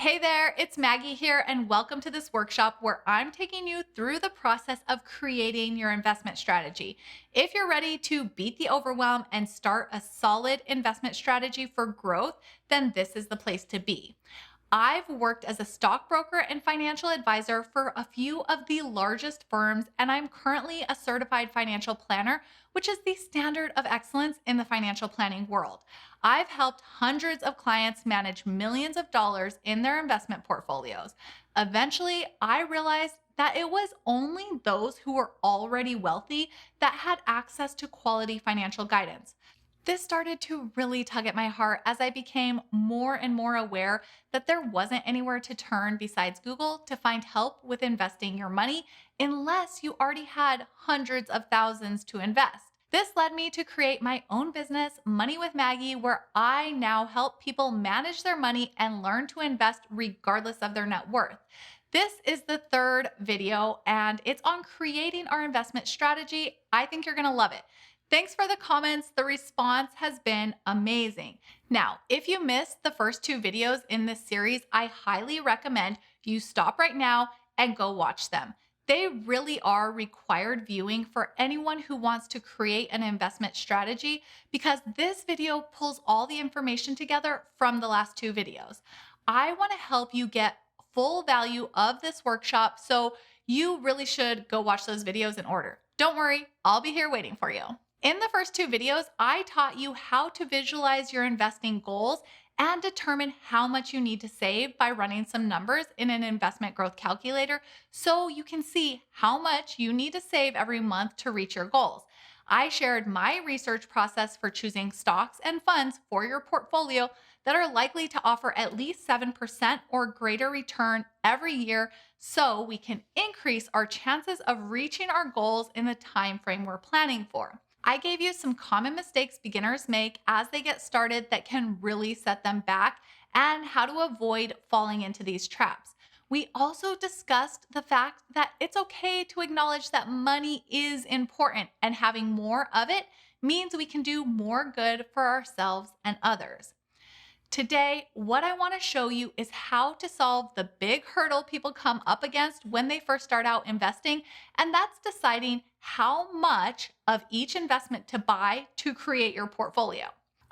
Hey there, it's Maggie here, and welcome to this workshop where I'm taking you through the process of creating your investment strategy. If you're ready to beat the overwhelm and start a solid investment strategy for growth, then this is the place to be. I've worked as a stockbroker and financial advisor for a few of the largest firms, and I'm currently a certified financial planner, which is the standard of excellence in the financial planning world. I've helped hundreds of clients manage millions of dollars in their investment portfolios. Eventually, I realized that it was only those who were already wealthy that had access to quality financial guidance. This started to really tug at my heart as I became more and more aware that there wasn't anywhere to turn besides Google to find help with investing your money unless you already had hundreds of thousands to invest. This led me to create my own business, Money with Maggie, where I now help people manage their money and learn to invest regardless of their net worth. This is the third video and it's on creating our investment strategy. I think you're going to love it. Thanks for the comments. The response has been amazing. Now, if you missed the first two videos in this series, I highly recommend you stop right now and go watch them. They really are required viewing for anyone who wants to create an investment strategy because this video pulls all the information together from the last two videos. I want to help you get full value of this workshop, so you really should go watch those videos in order. Don't worry, I'll be here waiting for you. In the first two videos, I taught you how to visualize your investing goals and determine how much you need to save by running some numbers in an investment growth calculator so you can see how much you need to save every month to reach your goals. I shared my research process for choosing stocks and funds for your portfolio that are likely to offer at least 7% or greater return every year so we can increase our chances of reaching our goals in the time frame we're planning for. I gave you some common mistakes beginners make as they get started that can really set them back and how to avoid falling into these traps. We also discussed the fact that it's okay to acknowledge that money is important and having more of it means we can do more good for ourselves and others. Today, what I want to show you is how to solve the big hurdle people come up against when they first start out investing, and that's deciding how much of each investment to buy to create your portfolio.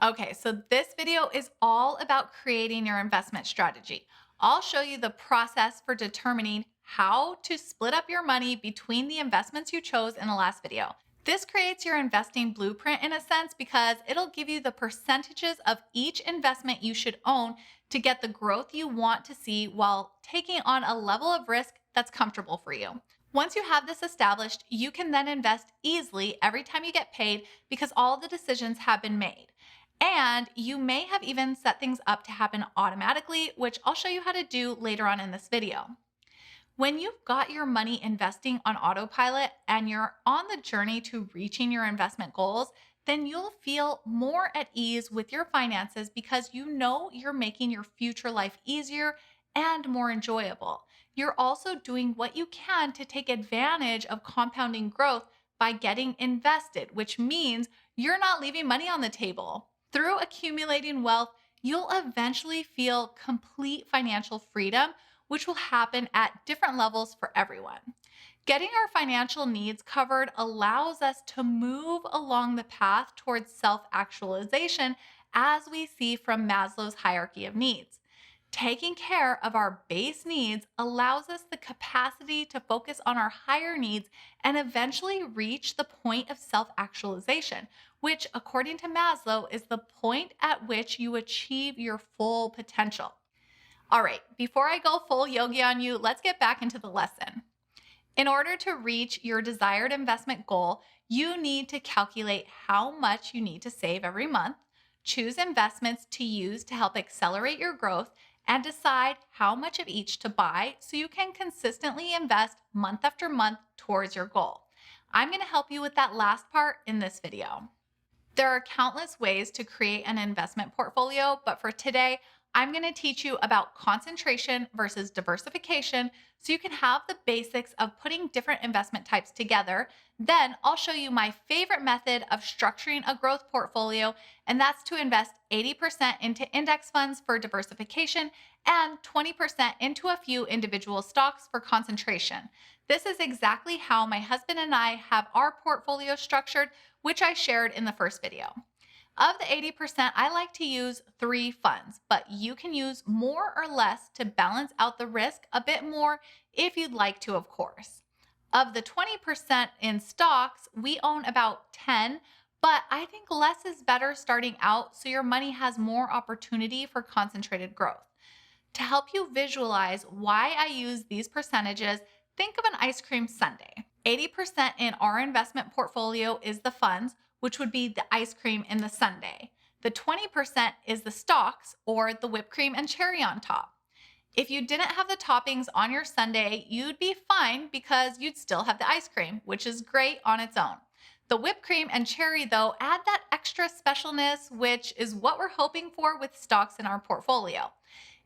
Okay, so this video is all about creating your investment strategy. I'll show you the process for determining how to split up your money between the investments you chose in the last video. This creates your investing blueprint in a sense because it'll give you the percentages of each investment you should own to get the growth you want to see while taking on a level of risk that's comfortable for you. Once you have this established, you can then invest easily every time you get paid because all the decisions have been made. And you may have even set things up to happen automatically, which I'll show you how to do later on in this video. When you've got your money investing on autopilot and you're on the journey to reaching your investment goals, then you'll feel more at ease with your finances because you know you're making your future life easier and more enjoyable. You're also doing what you can to take advantage of compounding growth by getting invested, which means you're not leaving money on the table. Through accumulating wealth, you'll eventually feel complete financial freedom, which will happen at different levels for everyone. Getting our financial needs covered allows us to move along the path towards self-actualization as we see from Maslow's hierarchy of needs. Taking care of our base needs allows us the capacity to focus on our higher needs and eventually reach the point of self-actualization, which according to Maslow is the point at which you achieve your full potential. All right, before I go full yogi on you, let's get back into the lesson. In order to reach your desired investment goal, you need to calculate how much you need to save every month, choose investments to use to help accelerate your growth, and decide how much of each to buy so you can consistently invest month after month towards your goal. I'm going to help you with that last part in this video. There are countless ways to create an investment portfolio, but for today, I'm going to teach you about concentration versus diversification so you can have the basics of putting different investment types together. Then I'll show you my favorite method of structuring a growth portfolio, and that's to invest 80% into index funds for diversification and 20% into a few individual stocks for concentration. This is exactly how my husband and I have our portfolio structured, which I shared in the first video. Of the 80%, I like to use three funds, but you can use more or less to balance out the risk a bit more if you'd like to, of course. Of the 20% in stocks, we own about 10, but I think less is better starting out so your money has more opportunity for concentrated growth. To help you visualize why I use these percentages, think of an ice cream sundae. 80% in our investment portfolio is the funds, which would be the ice cream in the sundae. The 20% is the stocks or the whipped cream and cherry on top. If you didn't have the toppings on your sundae, you'd be fine because you'd still have the ice cream, which is great on its own. The whipped cream and cherry, though, add that extra specialness, which is what we're hoping for with stocks in our portfolio.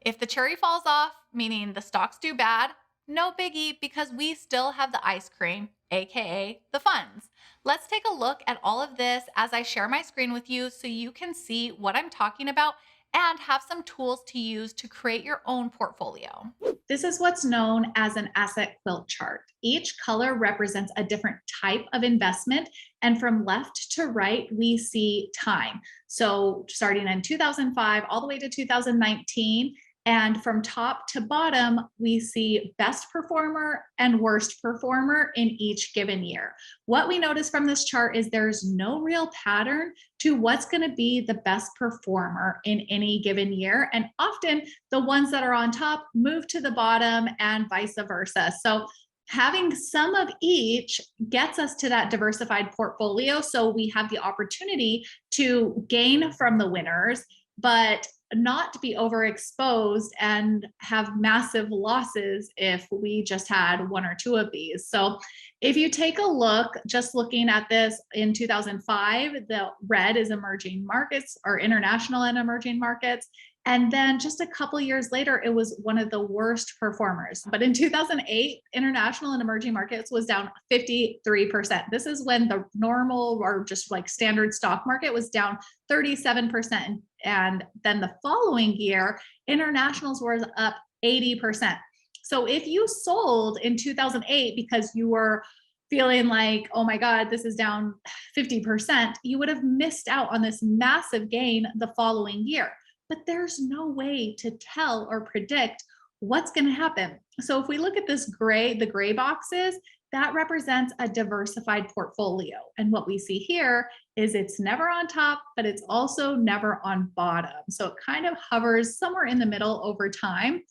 If the cherry falls off, meaning the stocks do bad, no biggie because we still have the ice cream, aka the funds. Let's take a look at all of this as I share my screen with you so you can see what I'm talking about and have some tools to use to create your own portfolio. This is what's known as an asset quilt chart. Each color represents a different type of investment, and from left to right, we see time. So starting in 2005 all the way to 2019, and from top to bottom, we see best performer and worst performer in each given year. What we notice from this chart is there's no real pattern to what's going to be the best performer in any given year. And often the ones that are on top move to the bottom and vice versa. So having some of each gets us to that diversified portfolio. So we have the opportunity to gain from the winners, but not to be overexposed and have massive losses if we just had one or two of these. So if you take a look, just looking at this in 2005, the red is emerging markets or international and emerging markets. And then just a couple years later, it was one of the worst performers. But in 2008, international and emerging markets was down 53%. This is when the normal or just like standard stock market was down 37%. And then the following year, internationals was up 80%. So if you sold in 2008 because you were feeling like, oh my God, this is down 50%, you would have missed out on this massive gain the following year. But there's no way to tell or predict what's going to happen. So if we look at this gray, the gray boxes, that represents a diversified portfolio. And what we see here is it's never on top, but it's also never on bottom. So it kind of hovers somewhere in the middle over time.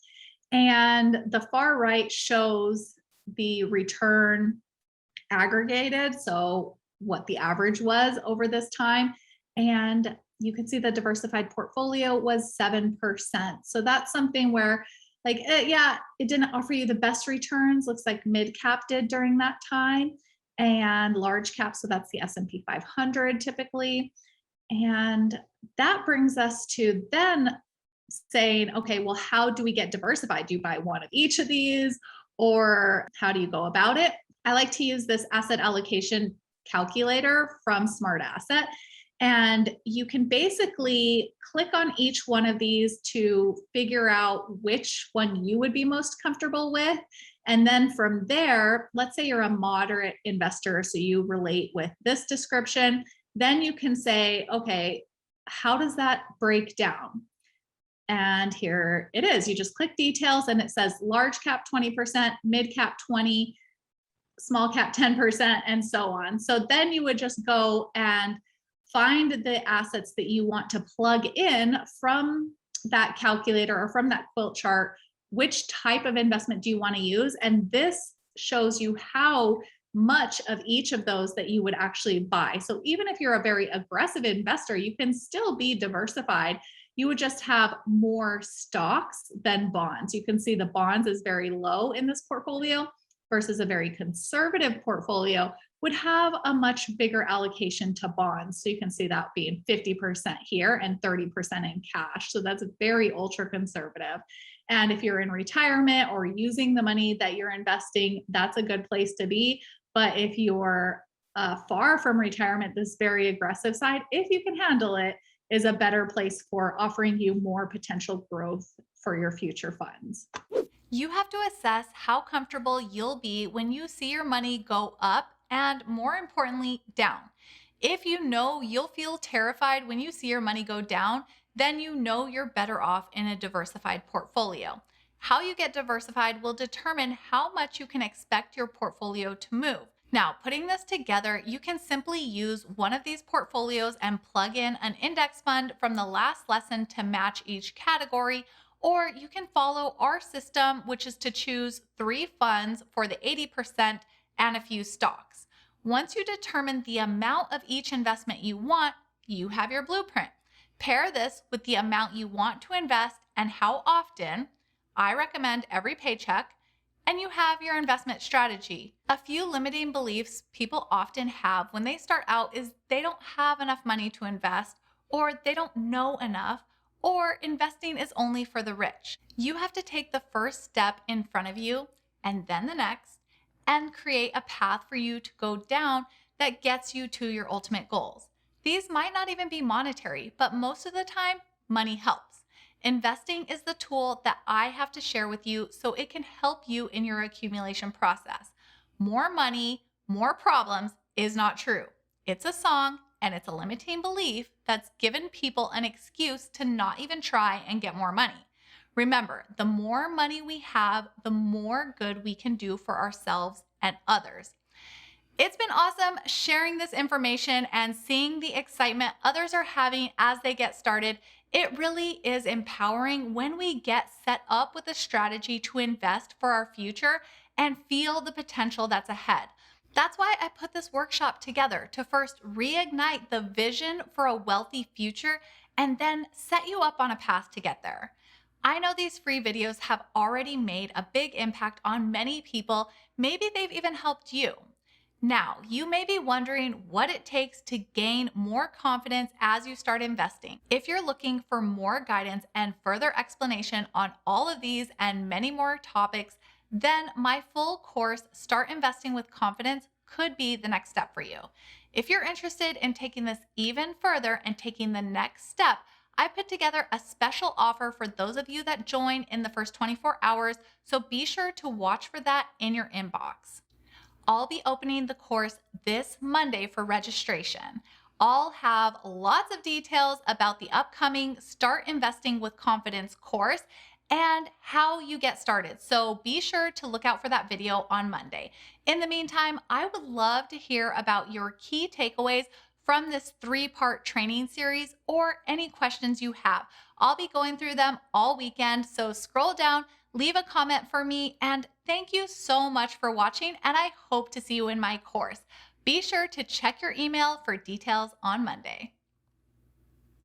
And the far right shows the return aggregated, so what the average was over this time. And you can see the diversified portfolio was 7%. So that's something where yeah, it didn't offer you the best returns. Looks like mid cap did during that time, and large cap. So that's the S&P 500 typically. And that brings us to then saying, okay, well, how do we get diversified? Do you buy one of each of these, or how do you go about it? I like to use this asset allocation calculator from Smart Asset. And you can basically click on each one of these to figure out which one you would be most comfortable with. And then from there, let's say you're a moderate investor, so you relate with this description, then you can say, okay, how does that break down? And here it is. You just click details and it says large cap 20%, mid cap 20, small cap 10%, and so on. So then you would just go and find the assets that you want to plug in from that calculator or from that quilt chart. Which type of investment do you want to use? And this shows you how much of each of those that you would actually buy. So even if you're a very aggressive investor, you can still be diversified. You would just have more stocks than bonds. You can see the bonds is very low in this portfolio versus a very conservative portfolio would have a much bigger allocation to bonds. So you can see that being 50% here and 30% in cash. So that's very ultra conservative. And if you're in retirement or using the money that you're investing, that's a good place to be. But if you're far from retirement, this very aggressive side, if you can handle it, is a better place for offering you more potential growth for your future funds. You have to assess how comfortable you'll be when you see your money go up and, more importantly, down. If you know you'll feel terrified when you see your money go down, then you know you're better off in a diversified portfolio. How you get diversified will determine how much you can expect your portfolio to move. Now, putting this together, you can simply use one of these portfolios and plug in an index fund from the last lesson to match each category, or you can follow our system, which is to choose 3 funds for the 80% and a few stocks. Once you determine the amount of each investment you want, you have your blueprint. Pair this with the amount you want to invest and how often. I recommend every paycheck, and you have your investment strategy. A few limiting beliefs people often have when they start out is they don't have enough money to invest, or they don't know enough, or investing is only for the rich. You have to take the first step in front of you and then the next, and create a path for you to go down that gets you to your ultimate goals. These might not even be monetary, but most of the time, money helps. Investing is the tool that I have to share with you so it can help you in your accumulation process. More money, more problems is not true. It's a song, and it's a limiting belief that's given people an excuse to not even try and get more money. Remember, the more money we have, the more good we can do for ourselves and others. It's been awesome sharing this information and seeing the excitement others are having as they get started. It really is empowering when we get set up with a strategy to invest for our future and feel the potential that's ahead. That's why I put this workshop together to first reignite the vision for a wealthy future and then set you up on a path to get there. I know these free videos have already made a big impact on many people. Maybe they've even helped you. Now, you may be wondering what it takes to gain more confidence as you start investing. If you're looking for more guidance and further explanation on all of these and many more topics, then my full course, Start Investing with Confidence, could be the next step for you. If you're interested in taking this even further and taking the next step, I put together a special offer for those of you that join in the first 24 hours, so be sure to watch for that in your inbox. I'll be opening the course this Monday for registration. I'll have lots of details about the upcoming Start Investing with Confidence course and how you get started. So be sure to look out for that video on Monday. In the meantime, I would love to hear about your key takeaways from this 3-part training series or any questions you have. I'll be going through them all weekend, so scroll down, leave a comment for me, and thank you so much for watching, and I hope to see you in my course. Be sure to check your email for details on Monday.